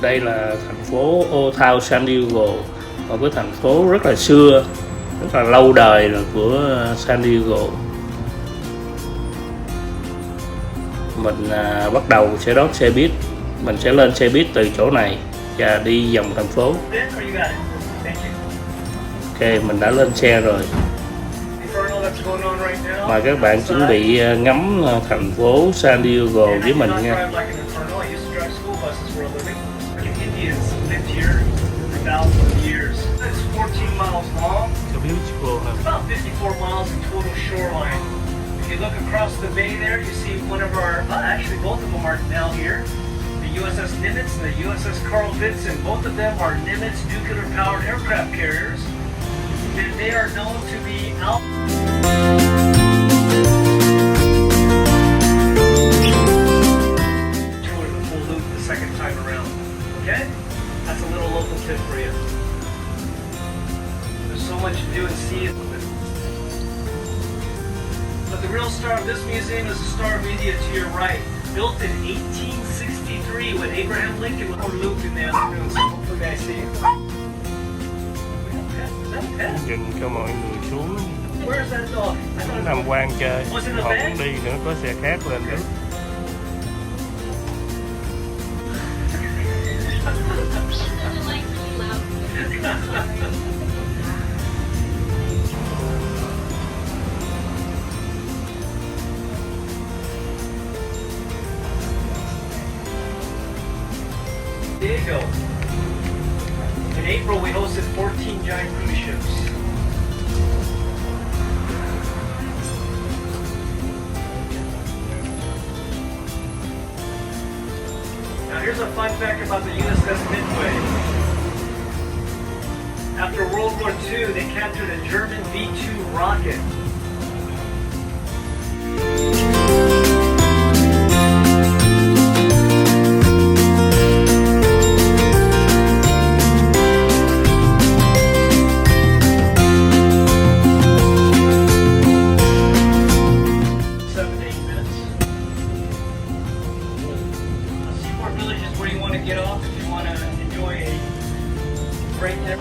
Đây là thành phố Old Town San Diego, một cái thành phố rất là xưa, rất là lâu đời rồi của San Diego. Mình bắt đầu sẽ đón xe buýt. Mình sẽ lên xe buýt từ chỗ này và đi vòng thành phố. Ok, mình đã lên xe rồi. Mời các bạn chuẩn bị ngắm thành phố San Diego với mình nha. About 54 miles in total shoreline. If you look across the bay there, you see one of our, actually both of them are now here. The USS Nimitz and the USS Carl Vinson. Both of them are Nimitz nuclear-powered aircraft carriers. And they are known to be out. Tour the full loop the second time around. Okay? That's a little local tip for you. There's so much to do and see. But the real star of this museum is the Star of India to your right. Built in 1863 when Abraham Lincoln was on loop in the afternoon. So hopefully I see you. Dừng cho mọi người xuống. Where's that dog? Tham quan chơi. Họ cũng đi nữa, có xe khác lên đó. Diego. In April, we hosted 14 giant cruise ships. Now, here's a fun fact about the USS Midway. After World War II, they captured a German V-2 rocket. Get off if you want to enjoy a break there.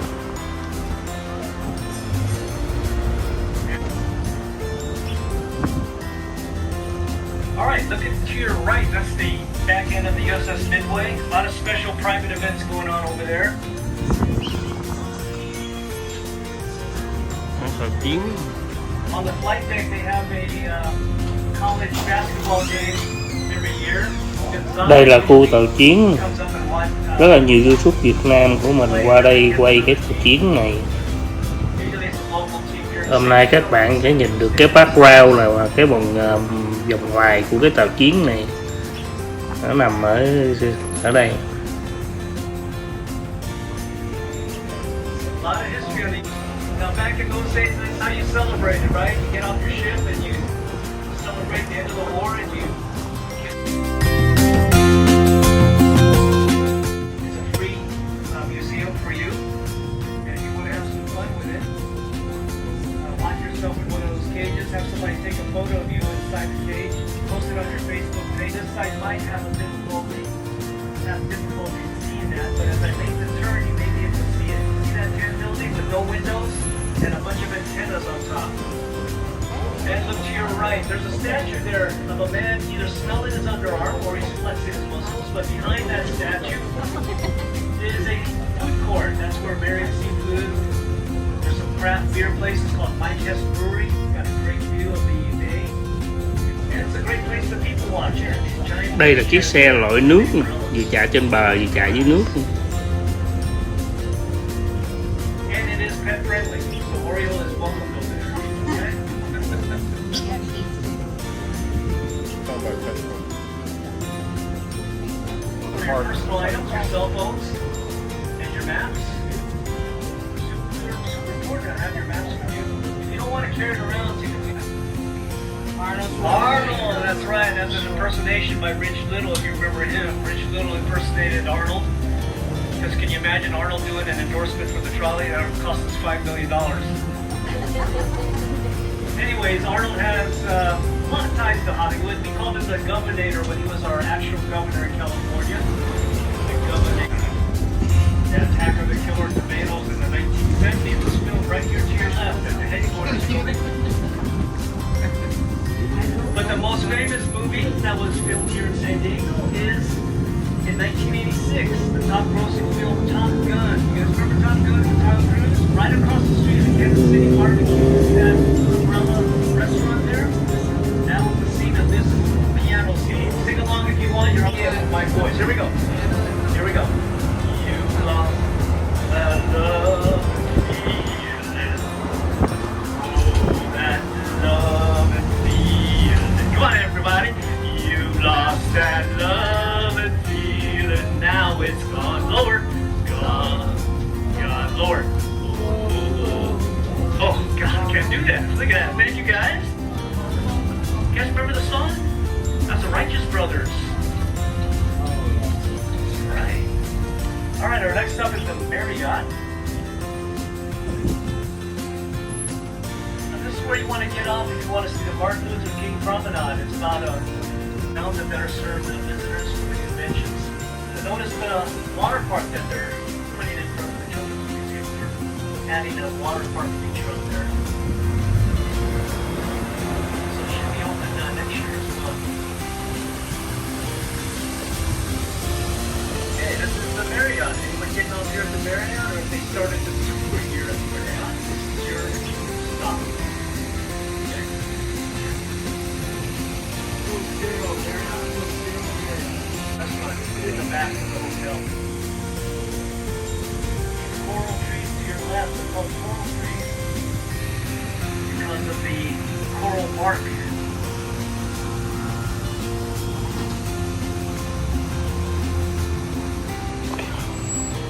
All right, look to your right. That's the back end of the USS Midway. A lot of special private events going on over there. On the flight deck, they have a college basketball game every year. Đây là khu tàu chiến. Rất là nhiều YouTube Việt Nam của mình qua đây quay cái tàu chiến này. Hôm nay các bạn sẽ nhìn được cái background là cái vòng ngoài của cái tàu chiến này. Nó nằm ở đây. Have somebody take a photo of you inside the cage, post it on your Facebook page. This site might have difficulty seeing that, but as I make the turn, you may be able to see it. See that tin building with no windows and a bunch of antennas on top? And look to your right, there's a statue there of a man either smelling his underarm or he's flexing his muscles, but behind that statue is a food court. That's where Marion Seafood. There's some craft beer places called Mike Hess Brewery. Got a great view of the bay. And it's a great place to people watch. Đây là chiếc xe lội nước nè, vừa chạy trên bờ vừa chạy dưới nước. And it is pet friendly, so Oriole is welcome over there. Okay? For your personal items, your cell phones, and your maps. Super important to have your maps with you. If you don't want to carry it around, you can do that. Arnold, that's right. That's an impersonation by Rich Little, if you remember him. Rich Little impersonated Arnold. Because can you imagine Arnold doing an endorsement for the trolley? That would cost us $5 million. Anyways, Arnold has a lot of ties to Hollywood. We called him the Governor when he was our actual governor in California. The Governor. That Attack of the Killer Tomatoes in the 1970s was filmed right here to your left at the headquarters building. But the most famous movie that was filmed here in San Diego is in 1986, the top grossing film Top Gun. You guys remember Top Gun with Tom Cruise? Right across the street in Kansas City Barbecue, that umbrella restaurant there. That was the scene of this piano scene. Sing along if you want. You're in my voice. Here we go. Here we go. You lost that love feeling. Oh, that love and feeling. Come on, everybody. You lost that love and feeling. Now it's gone lower. Gone lower. Oh, God, I can't do that. Look at that. Thank you, guys. You guys remember the song? That's the Righteous Brothers. Right. All right, our next stop is the Marriott. Now, this is where you want to get off if you want to see the Martin Luther King Promenade. It's about a mountain that better serve the visitors for the conventions. But notice the water park that they're putting in front of the Children's Museum here. Adding a water park feature up there. So it should be open next year as well. Okay, this is the Marriott. Anyone getting off here at the Marriott, or if they started the tour here at the Marriott, this is your stop. Okay. That's right. It's in the back of the hotel. Coral trees to your left are called coral trees because of the coral bark.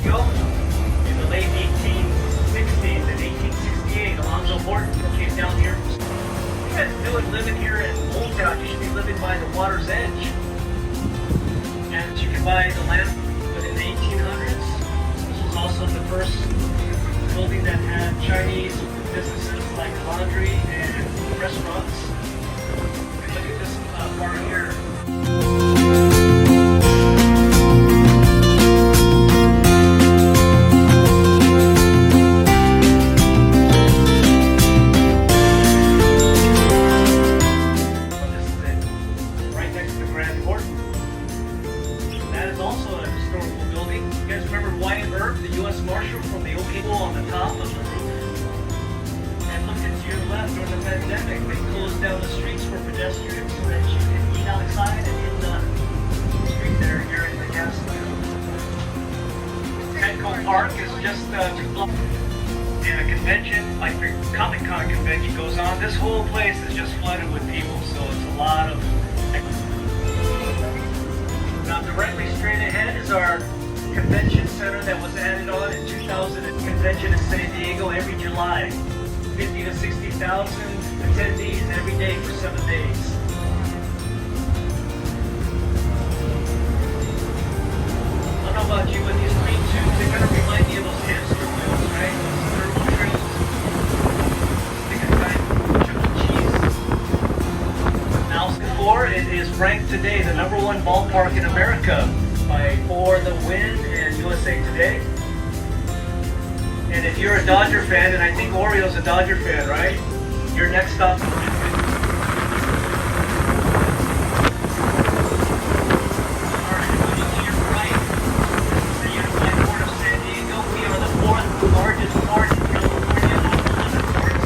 Go in the late 1860s and 1868, Alonzo Horton came down here. What you guys doing living here in Old Town? You should be living by the water's edge. And you can buy the land, but in the 1800s, this was also the first building that had Chinese businesses like laundry and restaurants. And look at this part here. This is it, right next to Grand Court. That is also a historical building. You guys remember Wyatt Earp, the U.S. Marshal from the OK on the top of the roof? And look at your left during the pandemic. They closed down the streets for pedestrians so that you can eat outside and in the street there here in the castle. Petco Park is just 2 blocks. And a convention, like the Comic-Con convention goes on, this whole place is just flooded with people, so it's a lot of... Now directly straight ahead is our convention center that was added on in 2000. Convention in San Diego every July. 50 to 60,000 attendees every day for 7 days. I don't know about you, but these green tubes, they kind of remind me of those hamster wheels, right? Those thermal trails. They can find Chuck E. Cheese. Now, before, it is ranked today the #1 ballpark in America by For the Win and USA Today. And if you're a Dodger fan, and I think Oriole's a Dodger fan, right? Your next stop. All right, moving to your right. This is the Unified Port of San Diego. We are the 4th largest port in California on the ports.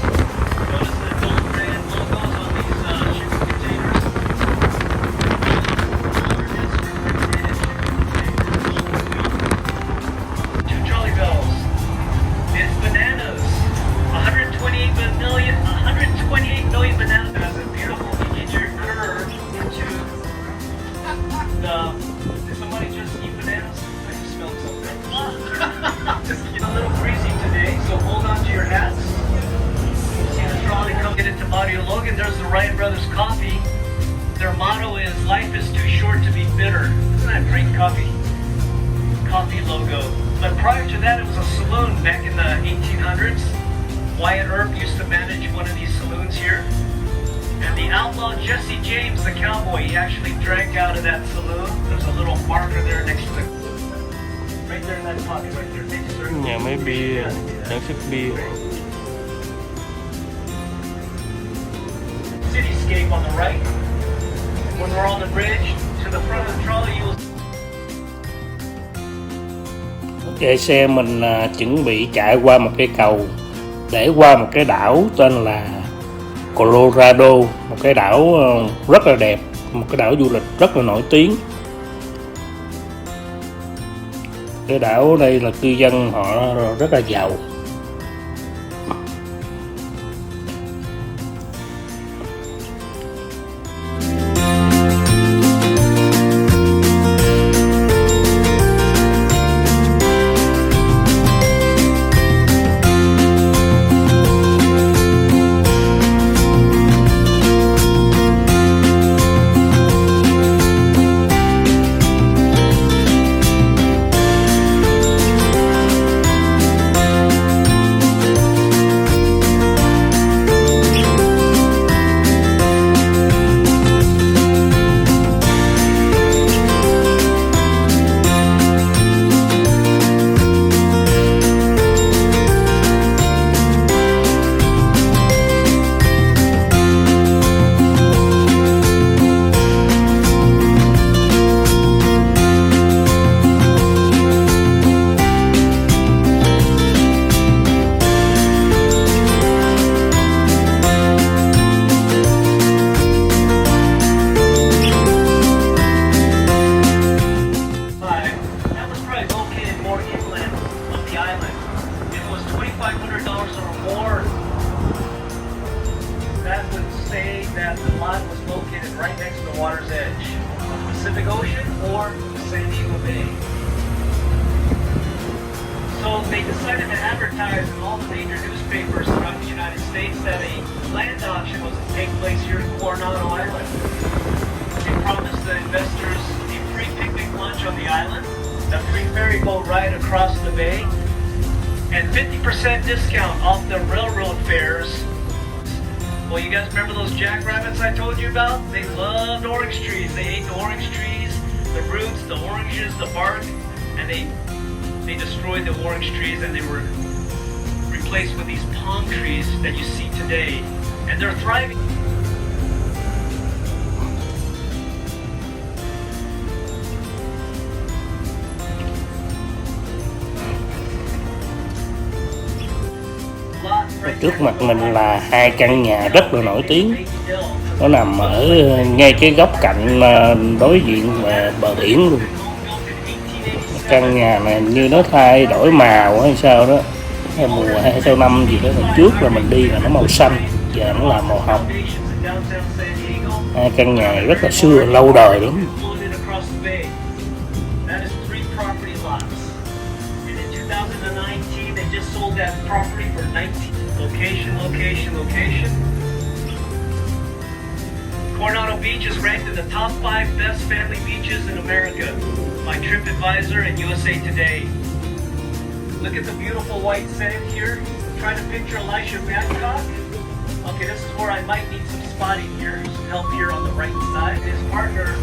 Notice the gold red logos on these shipping containers. Two trolley bells. It's bananas. 128 million bananas. That's a beautiful engineered curve into the. Did somebody just eat bananas? I just smelled something. Just a little breezy today, so hold on to your hats. See the trolley come get into Audio Logan. There's the Wright Brothers Coffee. Their motto is "Life is too short to be bitter." Isn't that great coffee logo? But prior to that, it was a saloon back in the 1800s. Wyatt Earp used to manage one of these saloons here. And the outlaw Jesse James, the cowboy, he actually drank out of that saloon. There's a little marker there next to Right there in that pocket right there. Thank you, sir. Nhà máy bia, sản xuất bia. Cityscape on the right. When we're on the bridge, to the front of the trolley, you'll Chạy xe mình chuẩn bị chạy qua một cái cầu để qua một cái đảo tên là Colorado, một cái đảo rất là đẹp, một cái đảo du lịch rất là nổi tiếng. Cái đảo đây là cư dân họ rất là giàu. So they decided to advertise in all the major newspapers throughout the United States that a land auction was to take place here in Coronado Island. They promised the investors a free picnic lunch on the island, a free ferry boat ride across the bay, and 50% discount off the railroad fares. Well, you guys remember those jackrabbits I told you about? They loved orange trees. They ate the orange trees, the roots, the oranges, the bark, and they destroyed the orange trees, and they were replaced with these palm trees that you see today, and they're thriving. Trước mặt mình là hai căn nhà rất là nổi tiếng. Nó nằm ở ngay cái góc cạnh đối diện bờ biển luôn. Căn nhà này như nó thay đổi màu hay sao đó, hay mùa hay theo năm gì đó. Lần trước là mình đi là nó màu xanh, giờ nó là màu hồng. Hai căn nhà này rất là xưa, lâu đời lắm. Coronado Beach is ranked in the top 5 best family beaches in America by TripAdvisor and USA Today. Look at the beautiful white sand here. Trying to picture Elisha Babcock. Okay, this is where I might need some spotting here, some help here on the right side. His partner,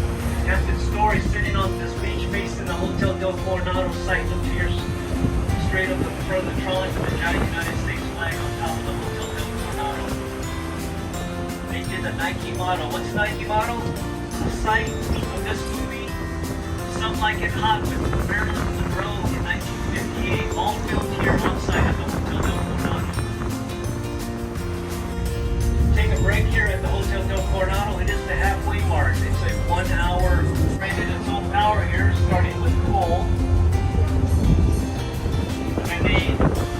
Captain Story, sitting on this beach facing the Hotel del Coronado site. Look here, straight up the front of the trolley with the giant United States flag on top of the Hotel del Coronado. They did the Nike model. What's Nike model? The site of this movie, Something Like It Hot with Marilyn Monroe in 1958, all filmed here on site at the Hotel del Coronado. Take a break here at the Hotel del Coronado. It is the halfway mark. It's a 1 hour, rated its own power here, starting with coal. And they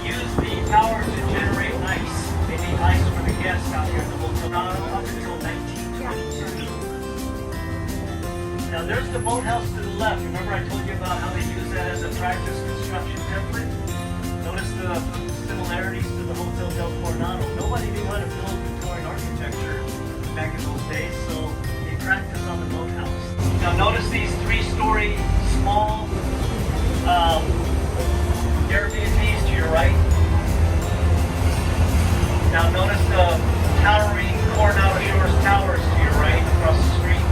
use the power to generate ice. They need ice for the guests out here at the Hotel up until 1922. Now there's the boathouse to the left. Remember I told you about how they use that as a practice construction template? Notice the similarities to the Hotel del Coronado. Nobody knew how to build Victorian architecture back in those days, so they practiced on the boathouse. Now notice these 3-story small Airbnbs to your right. Now notice the towering Coronado Shores Towers to your right across the street.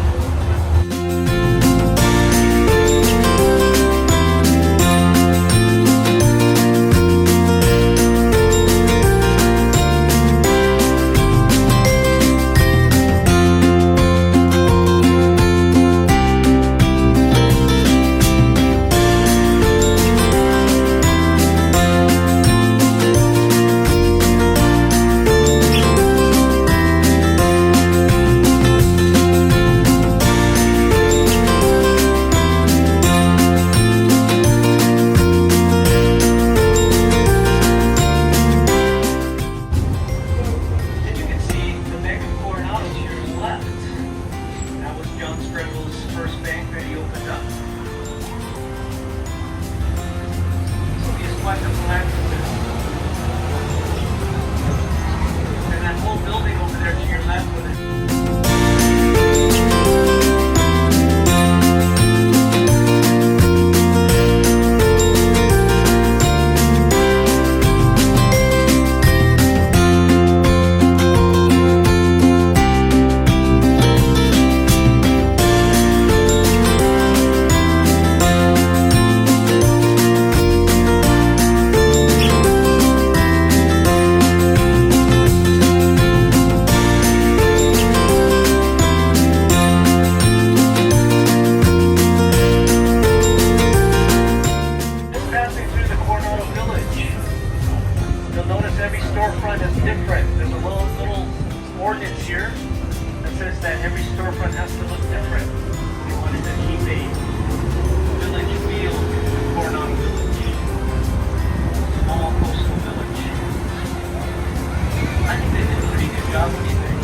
that says that every storefront has to look different. We wanted to keep a village feel for non-village. Small coastal village. I think they did a pretty good job. What do you think?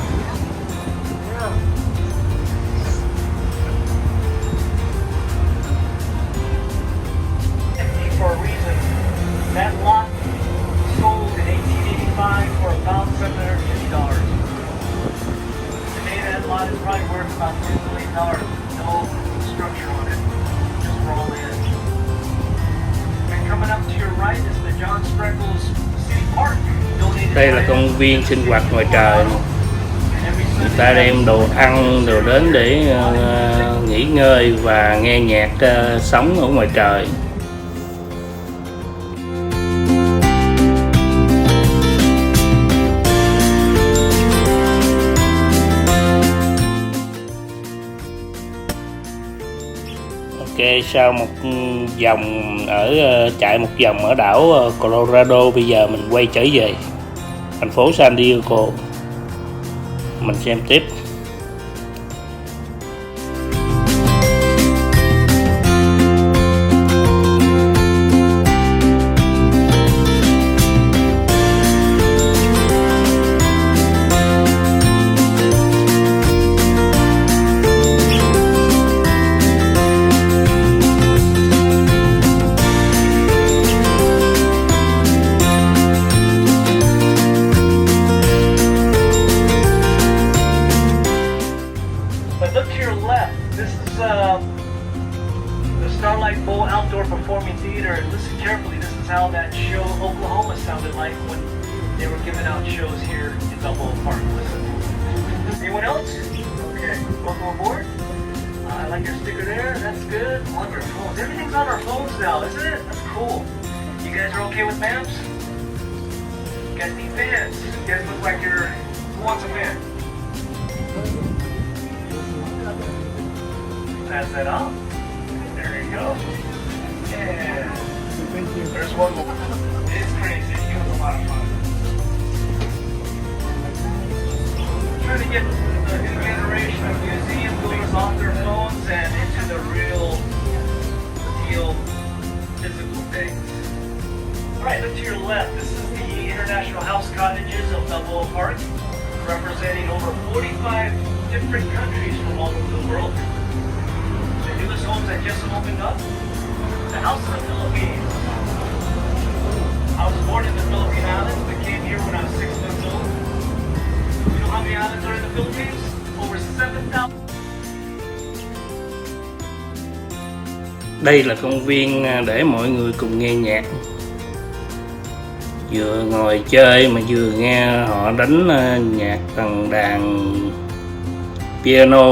Empty for a reason. That lot sold in 1885 for about $750. Today that lot is probably worth about $2 million. No structure on it, just raw land. And coming up to your right is the John Spreckles City Park. Đây là công viên sinh hoạt ngoài trời. Người ta đem đồ ăn đồ đến để nghỉ ngơi và nghe nhạc sống ở ngoài trời. Ok, sau một vòng chạy một vòng ở đảo Colorado, bây giờ mình quay trở về thành phố San Diego. Mình xem tiếp. Performing theater, and listen carefully. This is how that show Oklahoma sounded like when they were giving out shows here in Balboa Park. Listen. Anyone else? Okay. Welcome aboard. I like your sticker there. That's good. On your phones. Everything's on our phones now, isn't it? That's cool. You guys are okay with maps? You guys need fans. You guys look like you're... Who wants a fan? Pass that off. There you go. Yeah. Thank you. There's one more. It's crazy. It was a lot of fun. I'm trying to get the new generation of museum goers off their phones and into the real deal physical things. Alright, look to your left. This is the International House Cottages of Balboa Park, representing over 45 different countries from all over the world. The newest homes that just opened up. The House of the Philippines. I was born in the Philippine Islands, but came here when I was 6 months old. You know how many islands are in the Philippines? Over 7,000. Đây là công viên để mọi người cùng nghe nhạc. Vừa ngồi chơi mà vừa nghe họ đánh nhạc bằng đàn piano.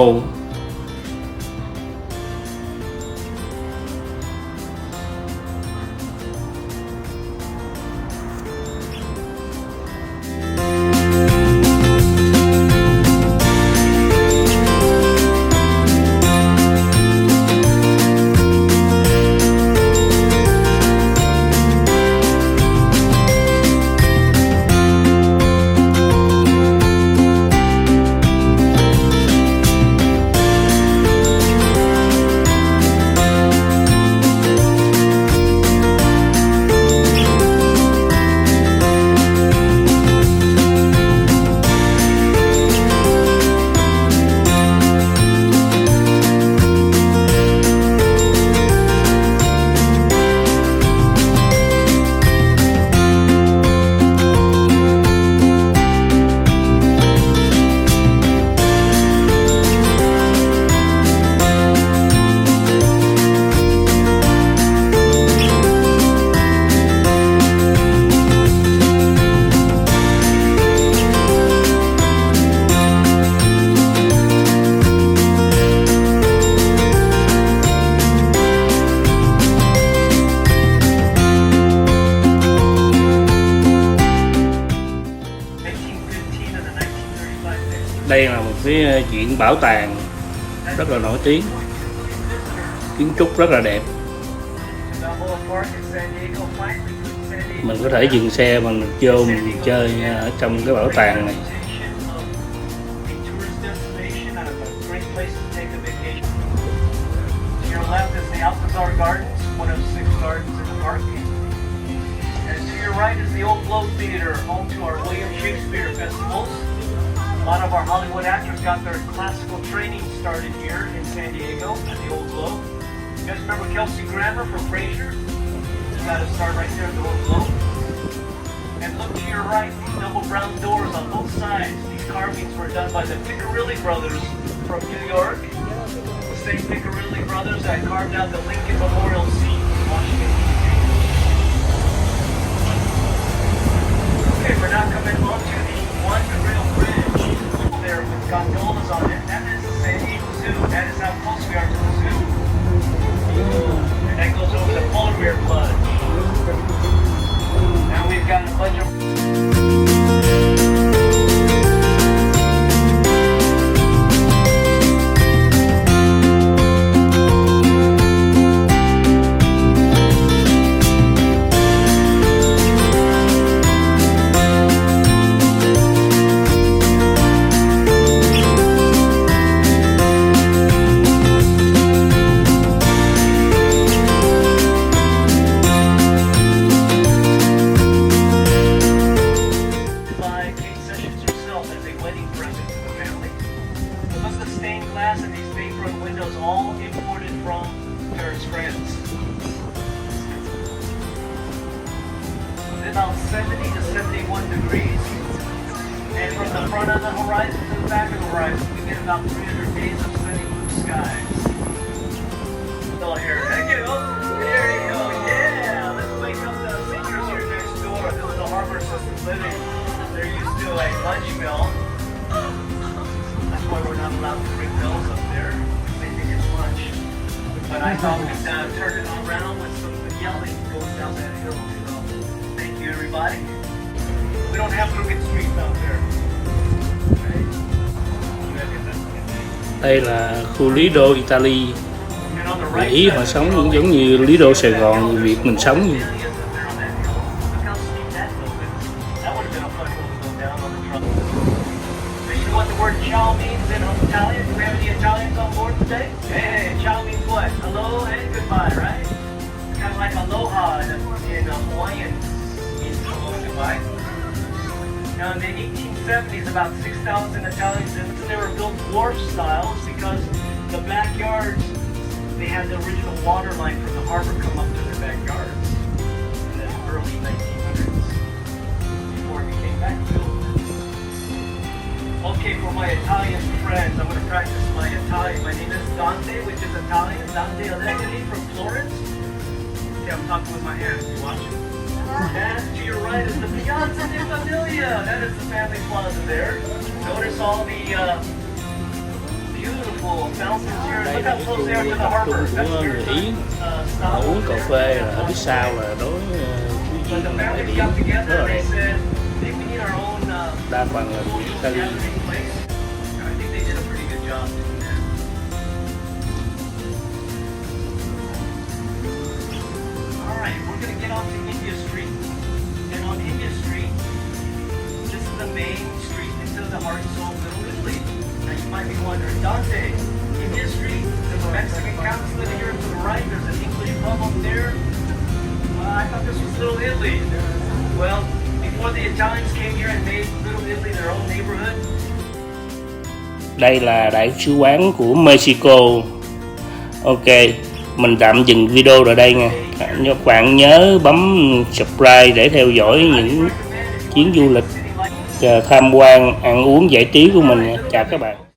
Đây là một cái viện bảo tàng rất là nổi tiếng, kiến trúc rất là đẹp. Mình có thể dừng xe mà mình vô mình chơi ở trong cái bảo tàng này. Alcazar Gardens, one of 6 gardens in the park. And to your right is the Old Globe Theater, home to our William Shakespeare festivals. A lot of our Hollywood actors got their classical training started here in San Diego at the Old Globe. You guys remember Kelsey Grammer from Frasier? She got to start right there at the Old Globe. And look to your right, these double brown doors on both sides. These carvings were done by the Piccirilli brothers from New York. The same Piccirilli brothers that carved out the Lincoln Memorial seat in Washington, D.C. Okay, we're now coming onto the One Grill Bridge there with gondolas on it. That is the San Diego Zoo. That is how close we are to the zoo. And that goes over the polar bear plunge. Now we've got a bunch of... And these big front windows all imported from Paris, France. It's about 70 to 71 degrees. And from the front of the horizon to the back of the horizon, we get about 300 days of sunny blue skies. So here, there you go. There you go. Yeah, let's wake up the seniors here next door. This is the Harbor Assisted Living. They're used to a lunch meal. That's why we're not allowed to bring bells up there. They think it's lunch. But I thought we'd turn it around with some yelling going down that hill. So, thank you, everybody. We don't have crooked streets out there. Right? Đây là khu Lý Đô Italy. And on the Người right Ý side họ of the sống road, cũng giống như Lý Đô Sài Gòn, người Việt mình sống như. Look how steep that hill is. That would have been a fun hill to go down on the truck. So you know what the word ciao means in Italian? Do we have any Italians on board today? Hey, ciao means what? Hello and goodbye, right? It's kind of like aloha in Hawaiian means hello and goodbye. Now in the 1870s, about 6,000 Italians, and they were built wharf styles because the backyards, they had the original water line from the harbor come up to their backyards in the early 1900s before it became backfilled. Okay, for my Italian friends, I'm going to practice my Italian. My name is Dante, which is Italian. Dante Allegri from Florence. Okay, I'm talking with my hands. You watching? And to your right is the Piazza di Famiglia. That is the family plaza there. Notice all the beautiful fountains here. Đây Look là how cái close khu they are to the tập trung harbor. That's của your người Ý. stop. Uống cà phê là ở phía sau là đối quý vị When the là địa family điểm got rất together, là they đẹp. said, I think we need our own Đa phần là người Italy. gathering place. I think they did a pretty good job doing that. Alright, we're going to get onto India Street. And on India Street, this is the main street into the heart and soul of Little Italy. Now you might be wondering, Dante, India Street, there's a Mexican consulate here to the right, there's an English pub up there. I thought this was Little Italy. Well, before the Italians came here and made Little Italy their own neighborhood. Đây là đại sứ quán của Mexico. Ok, mình tạm dừng video ở đây nha. Các bạn nhớ bấm subscribe để theo dõi những chuyến du lịch tham quan, ăn uống, giải trí của mình nha. Chào các bạn.